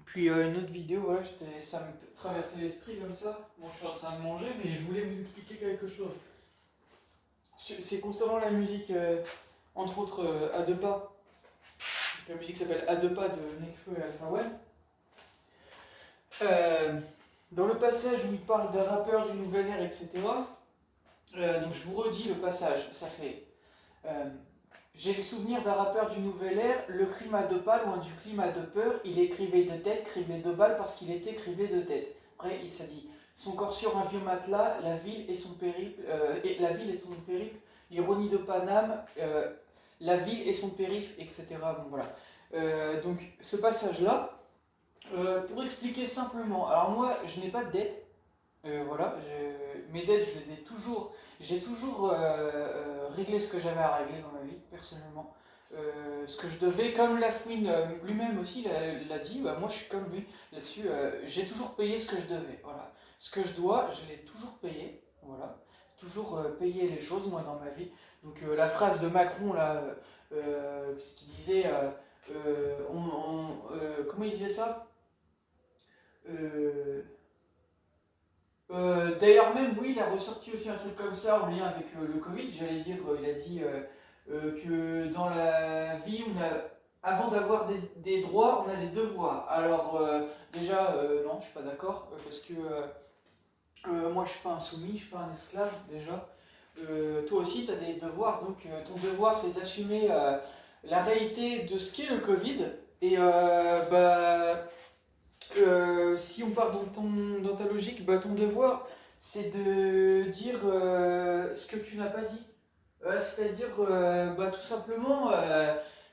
Puis une autre vidéo, voilà, ça me traversait l'esprit comme ça. Bon, je suis en train de manger, mais je voulais vous expliquer quelque chose. C'est concernant la musique, entre autres à deux pas. La musique s'appelle À deux pas de Nekfeu et Alpha One. Euh, Dans le passage où il parle d'un rappeur du nouvel ère, etc. Donc je vous redis le passage. Ça fait. euh, J'ai le souvenir d'un rappeur du nouvel ère, le crime à deux pas, loin du climat de peur, il écrivait de tête, criblé de balles parce qu'il était criblé de tête. Après, il s'est dit, son corps sur un vieux matelas, la ville et son périple, l'ironie de Paname, la ville et son périph', etc. Bon, voilà. Donc, ce passage-là, pour expliquer simplement, alors moi, je n'ai pas de dette, voilà, mes dettes, je les ai toujours, j'ai toujours réglé ce que j'avais à régler dans ma vie, personnellement. Ce que je devais, comme Lafouine lui-même aussi l'a dit, bah, moi je suis comme lui là-dessus, j'ai toujours payé ce que je devais, voilà. Ce que je dois, je l'ai toujours payé, voilà. Toujours payé les choses, moi, dans ma vie. Donc la phrase de Macron, là, ce qu'il disait, comment il disait ça? Euh, D'ailleurs même, oui, il a ressorti aussi un truc comme ça en lien avec le Covid, j'allais dire, il a dit que dans la vie, avant d'avoir des droits, on a des devoirs. Alors déjà, non, je suis pas d'accord, parce que moi je suis pas un soumis, je suis pas un esclave déjà. Toi aussi, tu as des devoirs, donc ton devoir c'est d'assumer la réalité de ce qu'est le Covid. Et si on part dans ta logique, bah, ton devoir, c'est de dire ce que tu n'as pas dit. C'est-à-dire, bah, tout simplement,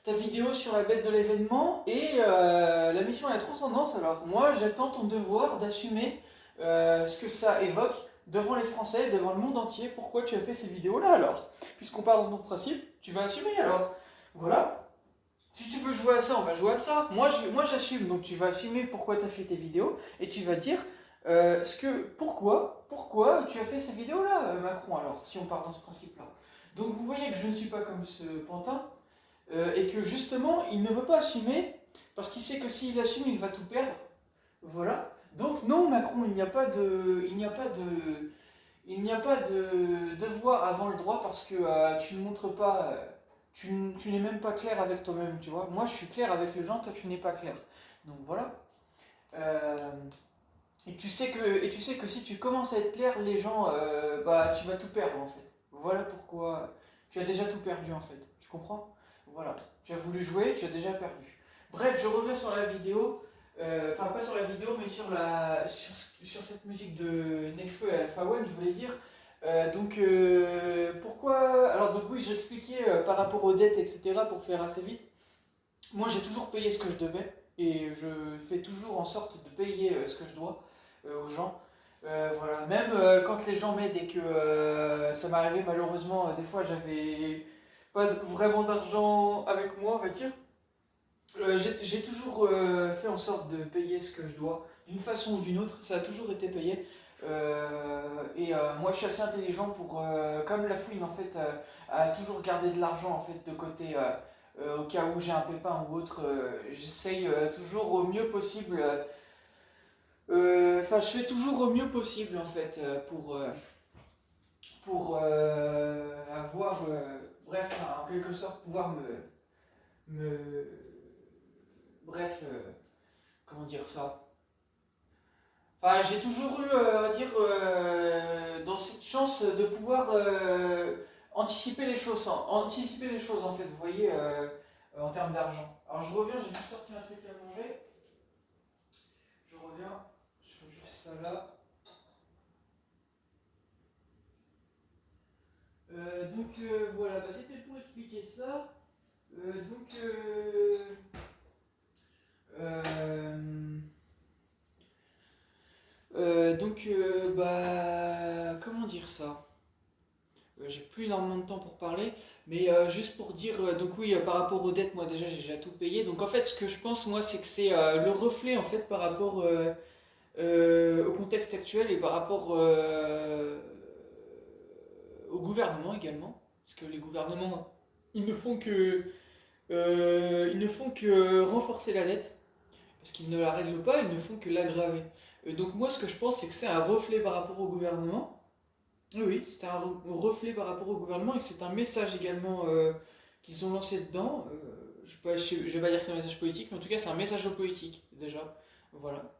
ta vidéo sur la bête de l'événement et la mission à la transcendance. Alors, moi, j'attends ton devoir d'assumer ce que ça évoque devant les Français, devant le monde entier. Pourquoi tu as fait ces vidéos-là alors? Puisqu'on part dans ton principe, tu vas assumer alors. Voilà. Si tu veux jouer à ça, on va jouer à ça. Moi j'assume, donc tu vas assumer pourquoi tu as fait tes vidéos et tu vas dire pourquoi tu as fait ces vidéos-là, Macron, alors, si on part dans ce principe-là. Donc vous voyez que je ne suis pas comme ce pantin et que justement il ne veut pas assumer parce qu'il sait que s'il assume, il va tout perdre. Voilà. Donc non, Macron, il n'y a pas de devoir avant le droit parce que tu ne montres pas, tu n'es même pas clair avec toi-même, tu vois. Moi, je suis clair avec les gens, toi, tu n'es pas clair. Donc voilà. Euh, et tu sais que si tu commences à être clair, les gens, bah, tu vas tout perdre en fait. Voilà pourquoi tu as déjà tout perdu en fait. Tu comprends? Voilà. Tu as voulu jouer, tu as déjà perdu. Bref, je reviens sur la vidéo. Enfin, pas sur la vidéo, mais sur cette musique de Nekfeu et Alpha One, je voulais dire. Pourquoi. Alors, donc, oui, j'expliquais par rapport aux dettes, etc., pour faire assez vite. Moi, j'ai toujours payé ce que je devais et je fais toujours en sorte de payer ce que je dois aux gens. Voilà. Même quand les gens m'aident et que ça m'arrivait malheureusement, des fois j'avais pas vraiment d'argent avec moi, on va dire. J'ai toujours fait en sorte de payer ce que je dois, d'une façon ou d'une autre, ça a toujours été payé. Moi je suis assez intelligent pour, comme la fouine en fait, à toujours garder de l'argent en fait de côté au cas où j'ai un pépin ou autre. J'essaye toujours au mieux possible. Enfin, je fais toujours au mieux possible en fait pour avoir, bref, enfin, en quelque sorte pouvoir me bref, comment dire ça? Enfin, j'ai toujours eu, on va dire, dans cette chance de pouvoir anticiper les choses, anticiper les choses en fait, vous voyez, en termes d'argent. Alors je reviens, j'ai juste sorti un truc à manger. Je reviens, je fais juste ça là. Voilà, bah, c'était pour expliquer ça. Euh, donc euh, euh, comment dire ça? J'ai plus énormément de temps pour parler, mais juste pour dire, donc oui, par rapport aux dettes, moi déjà j'ai déjà tout payé. Donc en fait, ce que je pense, moi, c'est que c'est le reflet en fait par rapport au contexte actuel et par rapport au gouvernement également, parce que les gouvernements, ils ne font que, ils ne font que renforcer la dette. parce qu'ils ne la règlent pas, ils ne font que l'aggraver. Donc moi, ce que je pense, c'est que c'est un reflet par rapport au gouvernement. Oui, oui, c'est un reflet par rapport au gouvernement et que c'est un message également qu'ils ont lancé dedans. Je vais pas dire que c'est un message politique, mais en tout cas, c'est un message aux politiques, déjà. Voilà.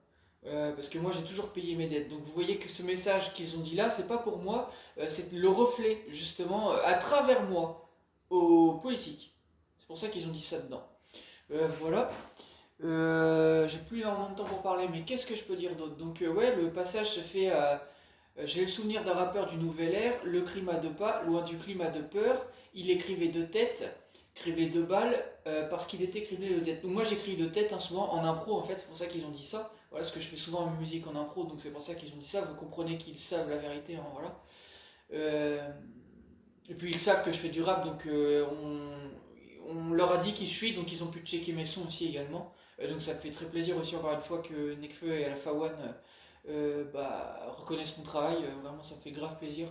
Parce que moi j'ai toujours payé mes dettes. Donc vous voyez que ce message qu'ils ont dit là, c'est pas pour moi, c'est le reflet justement à travers moi aux politiques. C'est pour ça qu'ils ont dit ça dedans. Voilà. J'ai plus énormément de temps pour parler, mais qu'est-ce que je peux dire d'autre? Donc ouais, le passage se fait à j'ai le souvenir d'un rappeur du nouvel air, le crime à deux pas, loin du climat de peur, il écrivait de tête, criblé de balles, parce qu'il était criblé de tête. Donc moi j'écris de tête hein, souvent en impro en fait, c'est pour ça qu'ils ont dit ça. Voilà, parce que je fais souvent en musique en impro, donc c'est pour ça qu'ils ont dit ça. Vous comprenez qu'ils savent la vérité, hein, voilà. Euh, et puis ils savent que je fais du rap, donc on leur a dit qui je suis, donc ils ont pu checker mes sons aussi également. Donc ça me fait très plaisir aussi encore une fois que Nekfeu et Alpha One reconnaissent mon travail, vraiment ça me fait grave plaisir.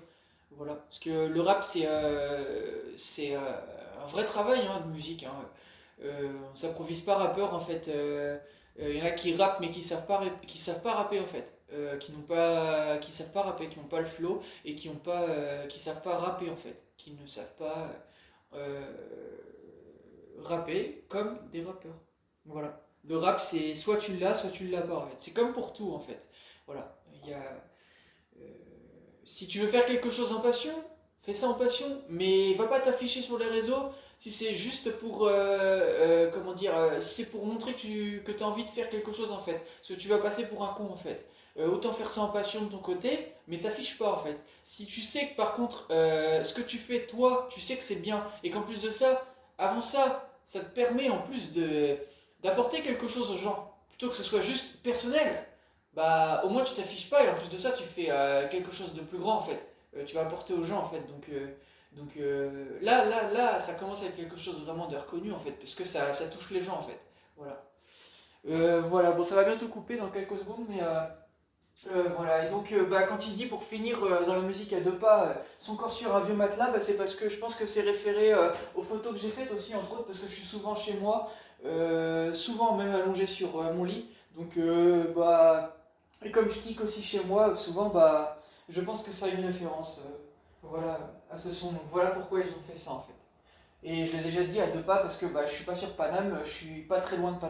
Voilà. Parce que le rap c'est un vrai travail hein, de musique. Hein. On s'improvise pas rappeur en fait. Il y en a qui rappent mais qui savent pas rapper en fait. Qui savent pas rapper, qui n'ont pas le flow et qui savent pas rapper en fait. Qui ne savent pas euh, rapper comme des rappeurs. Voilà. Le rap c'est soit tu l'as pas en fait. C'est comme pour tout en fait. Voilà. Il y a, euh, si tu veux faire quelque chose en passion, fais ça en passion, mais va pas t'afficher sur les réseaux si c'est juste pour, comment dire, si c'est pour montrer que tu as envie de faire quelque chose en fait. Parce que tu vas passer pour un con en fait. Autant faire ça en passion de ton côté, mais t'affiches pas en fait. Si tu sais que par contre, ce que tu fais toi, tu sais que c'est bien, et qu'en plus de ça, avant ça, ça te permet en plus d'apporter quelque chose aux gens, plutôt que ce soit juste personnel, bah au moins tu t'affiches pas et en plus de ça tu fais quelque chose de plus grand en fait. Tu vas apporter aux gens en fait. Là, ça commence à être quelque chose vraiment de reconnu en fait, parce que ça touche les gens en fait. Voilà. Voilà, bon ça va bientôt couper dans quelques secondes, mais voilà. Et donc quand il dit pour finir dans la musique à deux pas, son corps sur un vieux matelas, bah, c'est parce que je pense que c'est référé aux photos que j'ai faites aussi entre autres, parce que je suis souvent chez moi, souvent même allongé sur mon lit. Donc et comme je kick aussi chez moi, souvent, je pense que ça a une référence voilà, à ce son. Donc voilà pourquoi ils ont fait ça en fait. Et je l'ai déjà dit à deux pas parce que je suis pas sur Paname, je suis pas très loin de Paname.